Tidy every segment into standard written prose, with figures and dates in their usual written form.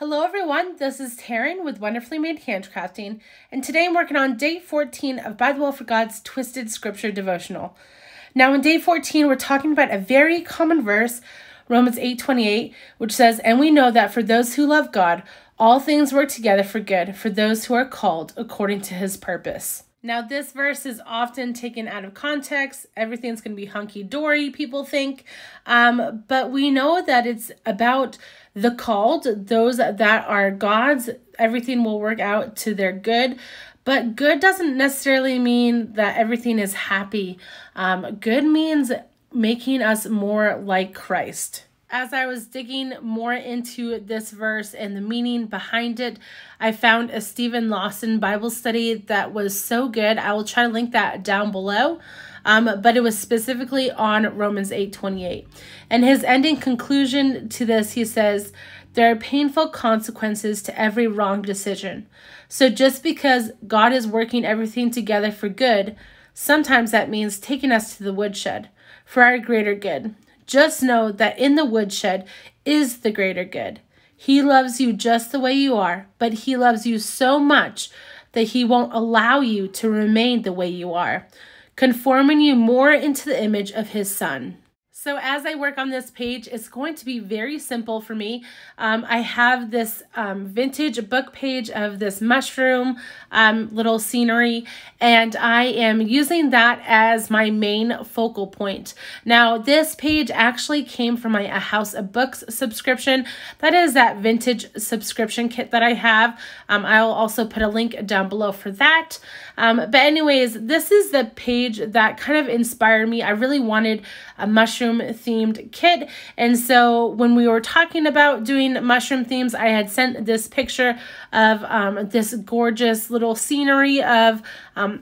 Hello everyone, this is Taryn with Wonderfully Made Handcrafting, and today I'm working on day 14 of ByTheWell4God's Twisted Scripture Devotional. Now in day 14, we're talking about a very common verse, Romans 8:28, which says, "And we know that for those who love God, all things work together for good, for those who are called according to his purpose." Now, this verse is often taken out of context. Everything's going to be hunky-dory, people think. But we know that it's about the called, those that are God's. Everything will work out to their good. But good doesn't necessarily mean that everything is happy. Good means making us more like Christ. As I was digging more into this verse and the meaning behind it, I found a Stephen Lawson Bible study that was so good. I will try to link that down below. But it was specifically on Romans 8:28. And his ending conclusion to this, he says, "There are painful consequences to every wrong decision. So just because God is working everything together for good, sometimes that means taking us to the woodshed for our greater good. Just know that in the woodshed is the greater good. He loves you just the way you are, but he loves you so much that he won't allow you to remain the way you are, conforming you more into the image of his Son." So as I work on this page, it's going to be very simple for me. I have this vintage book page of this mushroom little scenery, and I am using that as my main focal point. Now, this page actually came from my A House of Books subscription. That is that vintage subscription kit that I have. I'll also put a link down below for that. But anyways, this is the page that kind of inspired me. I really wanted a mushroom themed kit, and so when we were talking about doing mushroom themes, I had sent this picture of this gorgeous little scenery of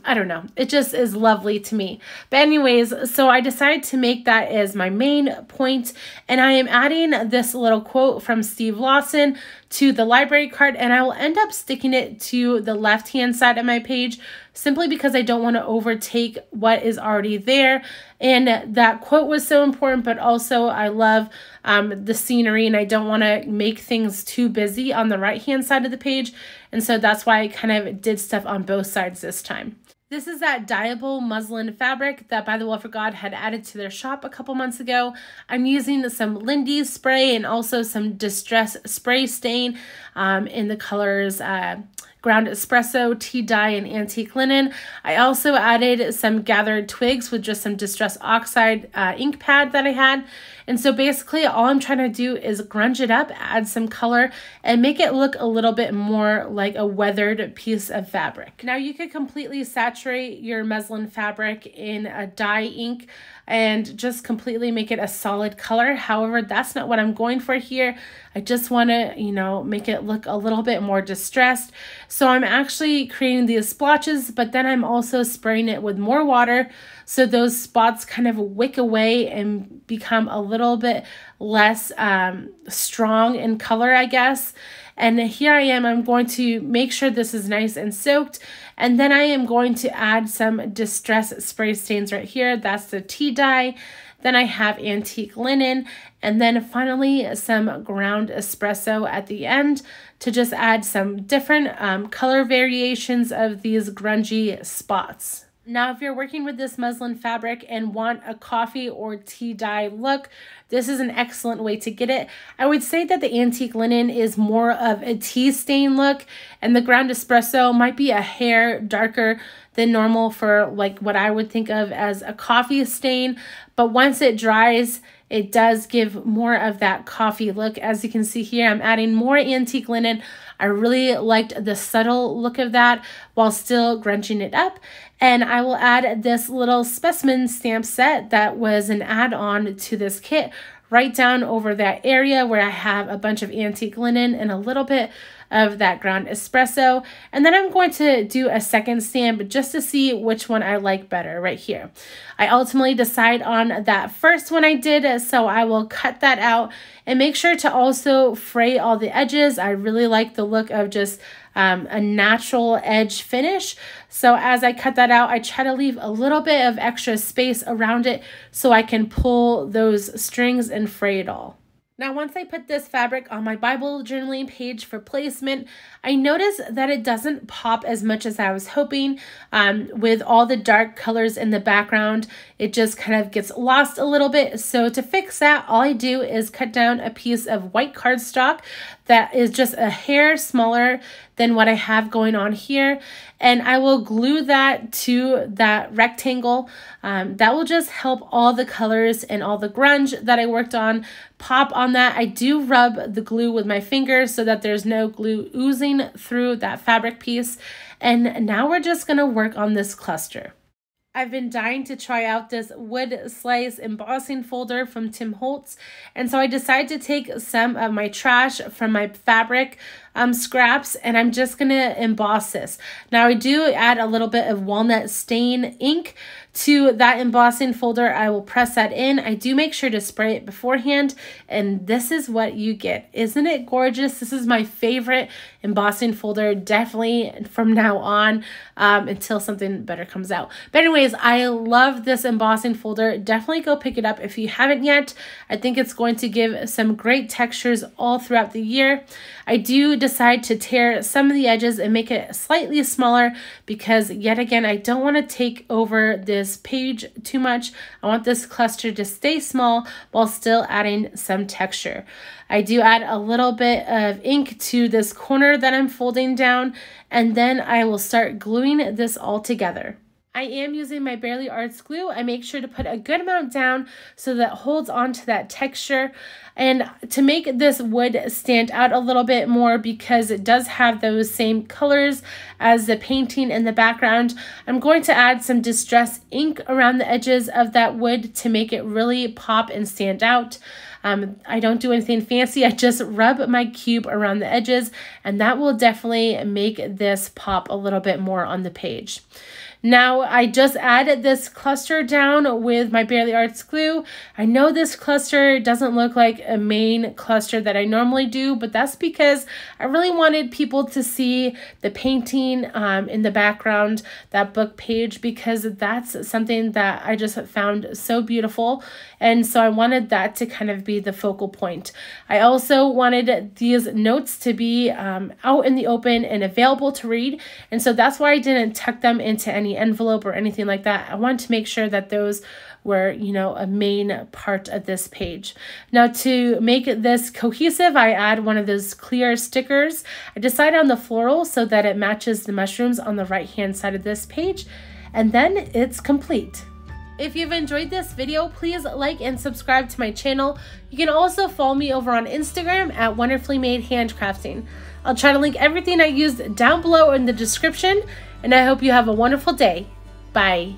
I don't know, it just is lovely to me. But anyways, so I decided to make that as my main point, and I am adding this little quote from Steve Lawson to the library card, and I will end up sticking it to the left hand side of my page simply because I don't want to overtake what is already there. And that quote was so important, but also I love the scenery, and I don't want to make things too busy on the right hand side of the page, and so that's why I kind of did stuff on both sides this time. This is that dyeable muslin fabric that ByTheWell4God had added to their shop a couple months ago. I'm using some Lindy's spray and also some Distress spray stain in the colors ground espresso, tea dye, and antique linen. I also added some gathered twigs with just some Distress oxide ink pad that I had. And so basically all I'm trying to do is grunge it up, add some color, and make it look a little bit more like a weathered piece of fabric. Now you could completely saturate your muslin fabric in a dye ink and just completely make it a solid color. However, that's not what I'm going for here. I just want to, make it look a little bit more distressed. So I'm actually creating these splotches, but then I'm also spraying it with more water so those spots kind of wick away and become a little bit less strong in color, I guess. And here I am, I'm going to make sure this is nice and soaked. And then I am going to add some Distress spray stains right here. That's the tea dye. Then I have antique linen. And then finally some ground espresso at the end to just add some different color variations of these grungy spots. Now, if you're working with this muslin fabric and want a coffee or tea dye look, this is an excellent way to get it. I would say that the antique linen is more of a tea stain look, and the ground espresso might be a hair darker than normal for like what I would think of as a coffee stain. But once it dries, it does give more of that coffee look. As you can see here, I'm adding more antique linen. I really liked the subtle look of that while still grunching it up. And I will add this little specimen stamp set that was an add-on to this kit right down over that area where I have a bunch of antique linen and a little bit of that ground espresso. And then I'm going to do a second stamp just to see which one I like better right here. I ultimately decide on that first one I did, so I will cut that out and make sure to also fray all the edges. I really like the look of just a natural edge finish. So as I cut that out, I try to leave a little bit of extra space around it so I can pull those strings and fray it all. Now, once I put this fabric on my Bible journaling page for placement, I noticed that it doesn't pop as much as I was hoping. With all the dark colors in the background, it just kind of gets lost a little bit. So to fix that, all I do is cut down a piece of white cardstock that is just a hair smaller than what I have going on here. And I will glue that to that rectangle. That will just help all the colors and all the grunge that I worked on pop on that. I do rub the glue with my fingers so that there's no glue oozing through that fabric piece. And now we're just gonna work on this cluster. I've been dying to try out this wood slice embossing folder from Holtz, and so I decided to take some of my trash from my fabric scraps, and I'm just gonna emboss this. Now I do add a little bit of walnut stain ink to that embossing folder. I will press that in. I do make sure to spray it beforehand, and this is what you get. Isn't it gorgeous? This is my favorite embossing folder, definitely from now on, until something better comes out. But anyways, I love this embossing folder. Definitely go pick it up if you haven't yet. I think it's going to give some great textures all throughout the year. I do decide to tear some of the edges and make it slightly smaller because, yet again, I don't want to take over this page too much. I want this cluster to stay small while still adding some texture. I do add a little bit of ink to this corner that I'm folding down, and then I will start gluing this all together. I am using my Barely Arts glue. I make sure to put a good amount down so that it holds on to that texture. And to make this wood stand out a little bit more, because it does have those same colors as the painting in the background, I'm going to add some distress ink around the edges of that wood to make it really pop and stand out. I don't do anything fancy. I just rub my cube around the edges, and that will definitely make this pop a little bit more on the page. Now I just added this cluster down with my Barely Arts glue. I know this cluster doesn't look like a main cluster that I normally do, but that's because I really wanted people to see the painting in the background, that book page, because that's something that I just found so beautiful. And so I wanted that to kind of be the focal point. I also wanted these notes to be out in the open and available to read. And so that's why I didn't tuck them into any envelope or anything like that. I wanted to make sure that those were, you know, a main part of this page. Now, to make this cohesive, I add one of those clear stickers. I decided on the floral so that it matches the mushrooms on the right hand side of this page, and then it's complete. If you've enjoyed this video, please like and subscribe to my channel. You can also follow me over on Instagram at Wonderfully Made Handcrafting. I'll try to link everything I used down below in the description, and I hope you have a wonderful day. Bye.